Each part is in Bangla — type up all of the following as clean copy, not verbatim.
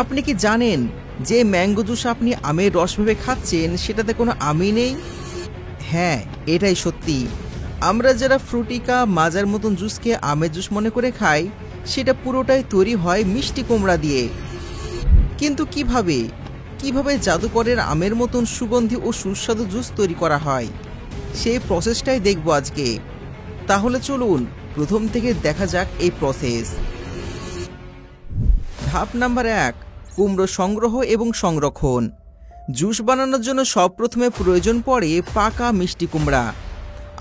আপনি কি জানেন যে ম্যাঙ্গো জুস আপনি আমের রস ভেবে খাচ্ছেন সেটাতে কোনো আমই নেই? হ্যাঁ, এটাই সত্যি। আমরা যারা ফ্রুটিকা মাজার মতন জুসকে আমের জুস মনে করে খাই, সেটা পুরোটাই তৈরি হয় মিষ্টি কুমড়া দিয়ে। কিন্তু কিভাবে জাদুকরের আমের মতন সুগন্ধি ও সুস্বাদু জুস তৈরি করা হয়, সেই প্রসেসটাই দেখব আজকে। তাহলে চলুন প্রথম থেকে দেখা যাক এই প্রসেস। ধাপ নাম্বার 1, কুমড়ো সংগ্রহ এবং সংরক্ষণ। জুস বানানোর জন্য সবপ্রথমে প্রয়োজন পড়ে পাকা মিষ্টি কুমড়া,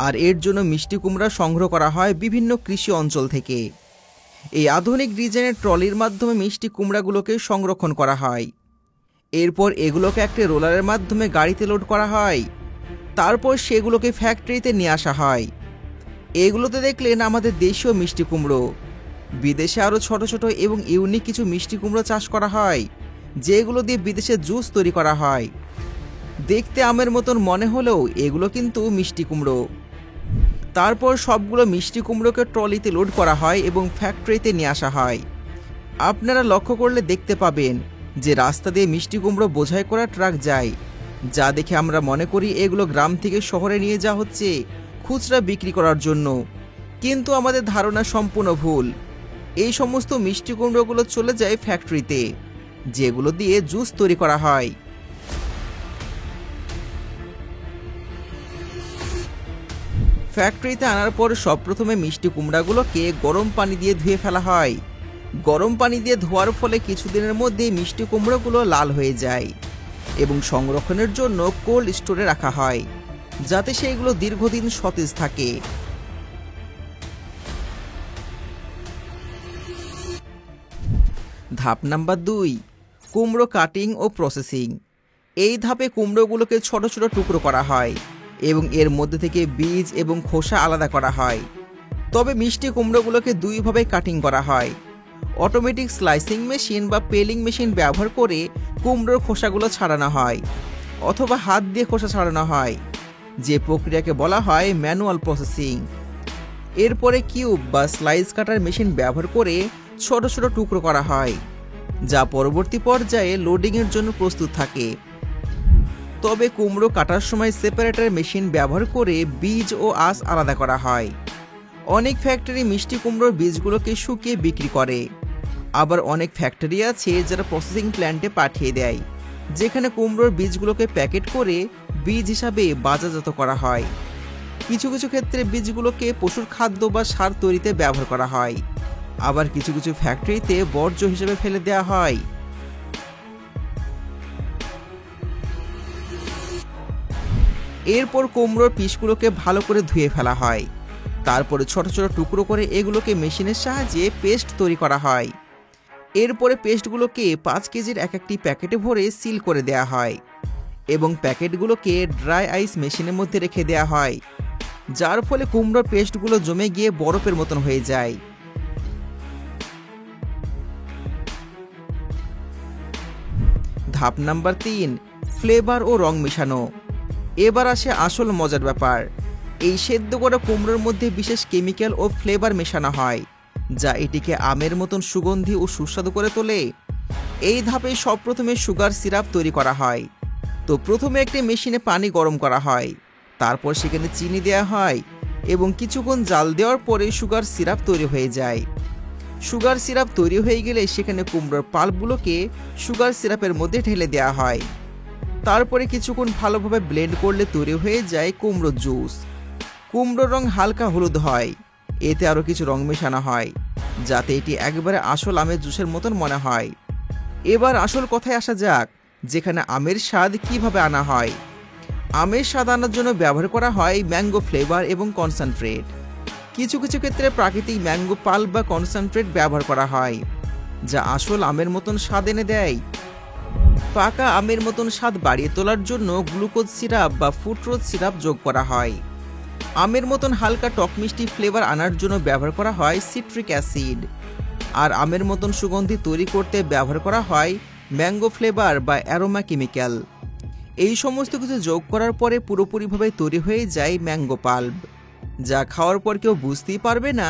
আর এর জন্য মিষ্টি কুমড়া সংগ্রহ করা হয় বিভিন্ন কৃষি অঞ্চল থেকে। এই আধুনিক ডিজাইনের ট্রলির মাধ্যমে মিষ্টি কুমড়াগুলোকে সংরক্ষণ করা হয়। এরপর এগুলোকে একটা রোলারের মাধ্যমে গাড়িতে লোড করা হয়। তারপর সেগুলোকে ফ্যাক্টরিতে নিয়ে আসা হয়। এগুলোতে দেখলেন আমাদের দেশীয় মিষ্টি কুমড়ো। বিদেশে আরও ছোট ছোট এবং ইউনিক কিছু মিষ্টি কুমড়ো চাষ করা হয়, যেগুলো দিয়ে বিদেশে জুস তৈরি করা হয়। দেখতে আমের মতন মনে হলেও এগুলো কিন্তু মিষ্টি কুমড়ো। তারপর সবগুলো মিষ্টি কুমড়োকে ট্রলিতে লোড করা হয় এবং ফ্যাক্টরিতে নিয়ে আসা হয়। আপনারা লক্ষ্য করলে দেখতে পাবেন যে রাস্তা দিয়ে মিষ্টি কুমড়ো বোঝাই করা ট্রাক যায়, যা দেখে আমরা মনে করি এগুলো গ্রাম থেকে শহরে নিয়ে যাওয়া হচ্ছে খুচরা বিক্রি করার জন্য। কিন্তু আমাদের ধারণা সম্পূর্ণ ভুল। এই সমস্ত মিষ্টি কুমড়োগুলো চলে যায় ফ্যাক্টরিতে, যেগুলো দিয়ে জুস তৈরি করা হয়। ফ্যাক্টরিতে আনার পর সবপ্রথমে মিষ্টি কুমড়াগুলোকে গরম পানি দিয়ে ধুয়ে ফেলা হয়। গরম পানি দিয়ে ধোয়ার ফলে কিছুদিনের মধ্যে মিষ্টি কুমড়োগুলো লাল হয়ে যায় এবং সংরক্ষণের জন্য কোল্ড স্টোরে রাখা হয়, যাতে সেইগুলো দীর্ঘদিন সতেজ থাকে। ধাপ নাম্বার 2, কুমড়ো কাটিং ও প্রসেসিং। এই ধাপে কুমড়োগুলোকে ছোট ছোট টুকরো করা হয় এবং এর মধ্যে থেকে বীজ এবং খোসা আলাদা করা হয়। তবে মিষ্টি কুমড়োগুলোকে দুইভাবে কাটিং করা হয়। অটোমেটিক স্লাইসিং মেশিন বা পেলিং মেশিন ব্যবহার করে কুমড়োর খোসাগুলো ছাড়ানো হয়, অথবা হাত দিয়ে খোসা ছাড়ানো হয়, যে প্রক্রিয়াকে বলা হয় ম্যানুয়াল প্রসেসিং। এরপরে কিউব বা স্লাইস কাটার মেশিন ব্যবহার করে ছোট ছোট টুকরো করা হয়, যা পরবর্তী পর্যায়ে লোডিংয়ের জন্য প্রস্তুত থাকে। তবে কুমড়ো কাটার সময় সেপারেটর মেশিন ব্যবহার করে বীজ ও আঁশ আলাদা করা হয়। অনেক ফ্যাক্টরি মিষ্টি কুমড়োর বীজগুলোকে শুকিয়ে বিক্রি করে, আবার অনেক ফ্যাক্টরি আছে যারা প্রসেসিং প্ল্যান্টে পাঠিয়ে দেয়, যেখানে কুমড়োর বীজগুলোকে প্যাকেট করে বীজ হিসাবে বাজারজাত করা হয়। কিছু কিছু ক্ষেত্রে বীজগুলোকে পশুর খাদ্য বা সার তৈরিতে ব্যবহার করা হয়, আবার কিছু কিছু ফ্যাক্টরিতে বর্জ্য হিসেবে ফেলে দেওয়া হয়। এরপর কুমড়োর পিসগুলোকে ভালো করে ধুয়ে ফেলা হয়। তারপরে ছোট ছোট টুকরো করে এগুলোকে মেশিনের সাহায্যে পেস্ট তৈরি করা হয়। এরপরে পেস্টগুলোকে 5 কেজির একটি প্যাকেটে ভরে সিল করে দেওয়া হয় এবং প্যাকেটগুলোকে ড্রাই আইস মেশিনের মধ্যে রেখে দেওয়া হয়, যার ফলে কুমড়োর পেস্টগুলো জমে গিয়ে বরফের মতন হয়ে যায়। ধাপ নাম্বার 3, ফ্লেভার ও রং মেশানো। এবার আসে আসল মজার ব্যাপার। এই সেদ্ধ করা কুমড়োর মধ্যে বিশেষ কেমিক্যাল ও ফ্লেভার মেশানো হয়, যা এটিকে আমের মতন সুগন্ধি ও সুস্বাদু করে তোলে। এই ধাপে সবপ্রথমে সুগার সিরাপ তৈরি করা হয়। তো প্রথমে একটি মেশিনে পানি গরম করা হয়, তারপর সেখানে চিনি দেওয়া হয় এবং কিছুক্ষণ জাল দেওয়ার পরে সুগার সিরাপ তৈরি হয়ে যায়। সুগার সিরাপ তৈরি হয়ে গেলে সেখানে কুমড়োর পাল্পগুলোকে সুগার সিরাপের মধ্যে ঢেলে দেওয়া হয়। তারপরে কিছুক্ষণ ভালোভাবে ব্লেন্ড করলে তৈরি হয়ে যায় কুমড়ো জুস। কুমড়োর রং হালকা হলুদ হয়, এতে আরও কিছু রং মেশানো হয়, যাতে এটি একেবারে আসল আমের জুসের মতন মনে হয়। এবার আসল কথায় আসা যাক, যেখানে আমের স্বাদ কিভাবে আনা হয়। আমের স্বাদ আনার জন্য ব্যবহার করা হয় ম্যাঙ্গো ফ্লেভার এবং কনসেন্ট্রেট। কিছু কিছু ক্ষেত্রে প্রাকৃতিক ম্যাঙ্গো পাল্প বা কনসেন্ট্রেট ব্যবহার করা হয়, যা আসল আমের মতন স্বাদ এনে দেয়। পাকা আমের মতন স্বাদ বাড়িয়ে তোলার জন্য গ্লুকোজ সিরাপ বা ফুটরোজ সিরাপ যোগ করা হয়। আমের মতন হালকা টক মিষ্টি ফ্লেভার আনার জন্য ব্যবহার করা হয় সিট্রিক অ্যাসিড। আর আমের মতন সুগন্ধি তৈরি করতে ব্যবহার করা হয় ম্যাঙ্গো ফ্লেভার বা অ্যারোমা কেমিক্যাল। এই সমস্ত কিছু যোগ করার পরে পুরোপুরিভাবে তৈরি হয়ে যায় ম্যাঙ্গো পাল্প, যা খাওয়ার পর কেউ বুঝতেই পারবে না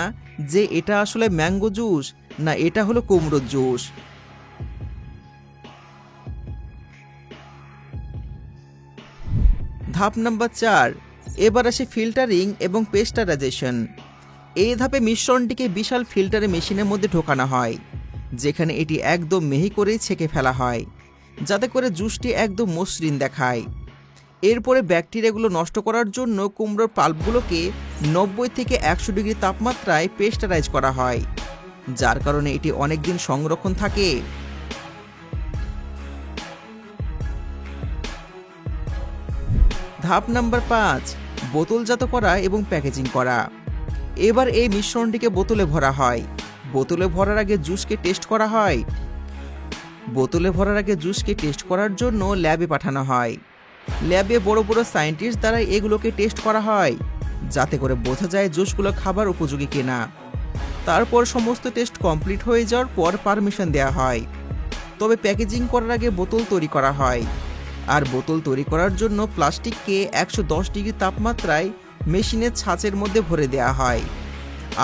যে এটা আসলে ম্যাঙ্গো জুস না এটা হলো কুমড়োর জুস। ধাপ নাম্বার 4, এবার আসে ফিল্টারিং এবং পেস্টারাইজেশন। এই ধাপে মিশ্রণটিকে বিশাল ফিল্টারে মেশিনের মধ্যে ঢোকানো হয়, যেখানে এটি একদম মিহি করেই ছেঁকে ফেলা হয়, যাতে করে জুসটি একদম মসৃণ দেখায়। এরপরে ব্যাকটেরিয়াগুলো নষ্ট করার জন্য কুমড়োর পাল্পগুলোকে 90 থেকে 100 ডিগ্রি তাপমাত্রায় পেস্টারাইজ করা হয়, যার কারণে এটি অনেক দিন সংরক্ষণ থাকে। ধাপ নাম্বার 5, বোতলজাত করা এবং প্যাকেজিং করা। এবার এই মিশ্রণটিকে বোতলে ভরা হয়। বোতলে ভরার আগে জুসকে টেস্ট করা হয়। বোতলে ভরার আগে জুসকে টেস্ট করার জন্য ল্যাবে পাঠানো হয়। ল্যাবে বড় বড় সায়েন্টিস্ট দ্বারা এগুলোকে টেস্ট করা হয়, যাতে করে বোঝা যায় জুসগুলো খাবার উপযোগী কিনা। তারপর সমস্ত টেস্ট কমপ্লিট হয়ে যাওয়ার পর পারমিশন দেওয়া হয়। তবে প্যাকেজিং করার আগে বোতল তৈরি করা হয়। আর বোতল তৈরি করার জন্য প্লাস্টিককে 110 ডিগ্রি তাপমাত্রায় মেশিনের ছাঁচের মধ্যে ভরে দেওয়া হয়,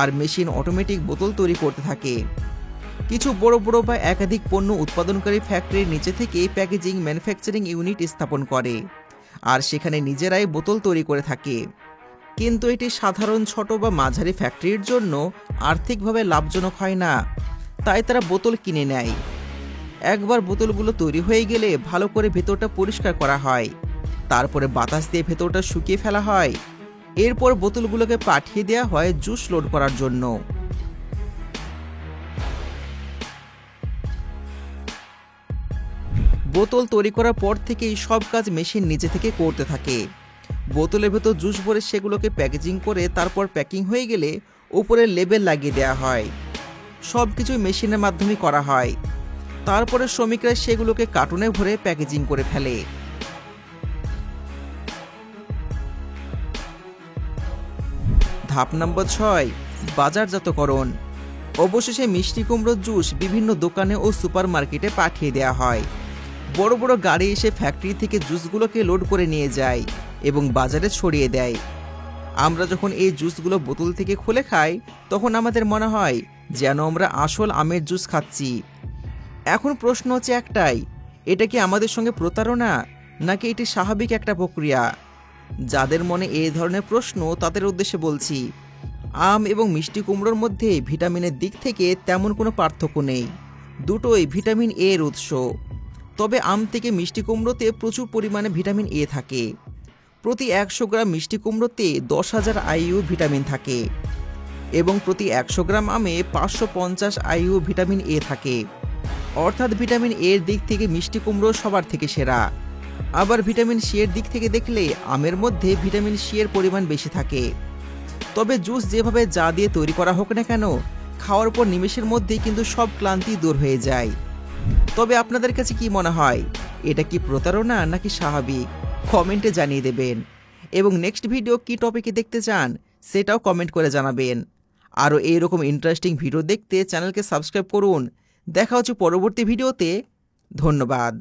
আর মেশিন অটোমেটিক বোতল তৈরি করতে থাকে। কিছু বড় বড় বা একাধিক পণ্য উৎপাদনকারী ফ্যাক্টরির নিচে থেকে প্যাকেজিং ম্যানুফ্যাকচারিং ইউনিট স্থাপন করে, আর সেখানে নিজেরাই বোতল তৈরি করে থাকে। কিন্তু এটি সাধারণ ছোট বা মাঝারি ফ্যাক্টরির জন্য আর্থিকভাবে লাভজনক হয় না, তাই তারা বোতল কিনে নেয়। একবার বোতলগুলো তৈরি হয়ে গেলে ভালো করে ভেতরটা পরিষ্কার করা হয়, তারপরে বাতাস দিয়ে ভেতরটা শুকিয়ে ফেলা হয়। এরপর বোতলগুলোকে পাঠিয়ে দেওয়া হয় জুস লোড করার জন্য। বোতল তৈরি করার পর থেকেই সব কাজ মেশিন নিজে থেকে করতে থাকে। বোতলের ভেতর জুস ভরে সেগুলোকে প্যাকেজিং করে তারপর প্যাকিং হয়ে গেলে উপরে লেবেল লাগিয়ে দেওয়া হয়। সব কিছু মেশিনের মাধ্যমে করা হয়। তারপরে শ্রমিকরা সেগুলোকে কার্টুনে ভরে প্যাকেজিং করে ফেলে। ধাপ নম্বর 6, বাজারজাতকরণ। অবশেষে মিষ্টি কুমড়োর জুস বিভিন্ন দোকানে ও সুপারমার্কেটে পাঠিয়ে দেওয়া হয়। বড় বড় গাড়ি এসে ফ্যাক্টরি থেকে জুসগুলোকে লোড করে নিয়ে যায় এবং বাজারে ছড়িয়ে দেয়। আমরা যখন এই জুসগুলো বোতল থেকে খুলে খাই, তখন আমাদের মনে হয় যেন আমরা আসল আমের জুস খাচ্ছি। এখন প্রশ্ন হচ্ছে একটাই, এটা কি আমাদের সঙ্গে প্রতারণা, নাকি এটি স্বাভাবিক একটা প্রক্রিয়া? যাদের মনে এই ধরনের প্রশ্ন, তাদের উদ্দেশ্যে বলছি, আম এবং মিষ্টি কুমড়োর মধ্যে ভিটামিনের দিক থেকে তেমন কোনো পার্থক্য নেই। দুটোই ভিটামিন এ এর উৎস। তবে আম থেকে মিষ্টি কুমড়োতে প্রচুর পরিমাণে ভিটামিন এ থাকে। প্রতি 100 গ্রাম মিষ্টি কুমড়োতে 10,000 IU ভিটামিন থাকে এবং প্রতি 100 গ্রাম আমে 550 IU ভিটামিন এ থাকে। অর্থাৎ ভিটামিন এর দিক থেকে মিষ্টি কুমড়ো সবার থেকে সেরা। আবার ভিটামিন সি এর দিক থেকে দেখলে আমের মধ্যে ভিটামিন সি এর পরিমাণ বেশি থাকে। তবে জুস যেভাবে যা দিয়ে তৈরি করা হোক না কেন, খাওয়ার পর নিমেষের মধ্যেই কিন্তু সব ক্লান্তি দূর হয়ে যায়। তবে আপনাদের কাছে কি মনে হয়, এটা কি প্রতারণা নাকি স্বাভাবিক? কমেন্টে জানিয়ে দেবেন। এবং নেক্সট ভিডিও কি টপিকে দেখতে চান সেটাও কমেন্ট করে জানাবেন। আরও এইরকম ইন্টারেস্টিং ভিডিও দেখতে চ্যানেলকে সাবস্ক্রাইব করুন। দেখা হচ্ছে পরবর্তী ভিডিওতে। ধন্যবাদ।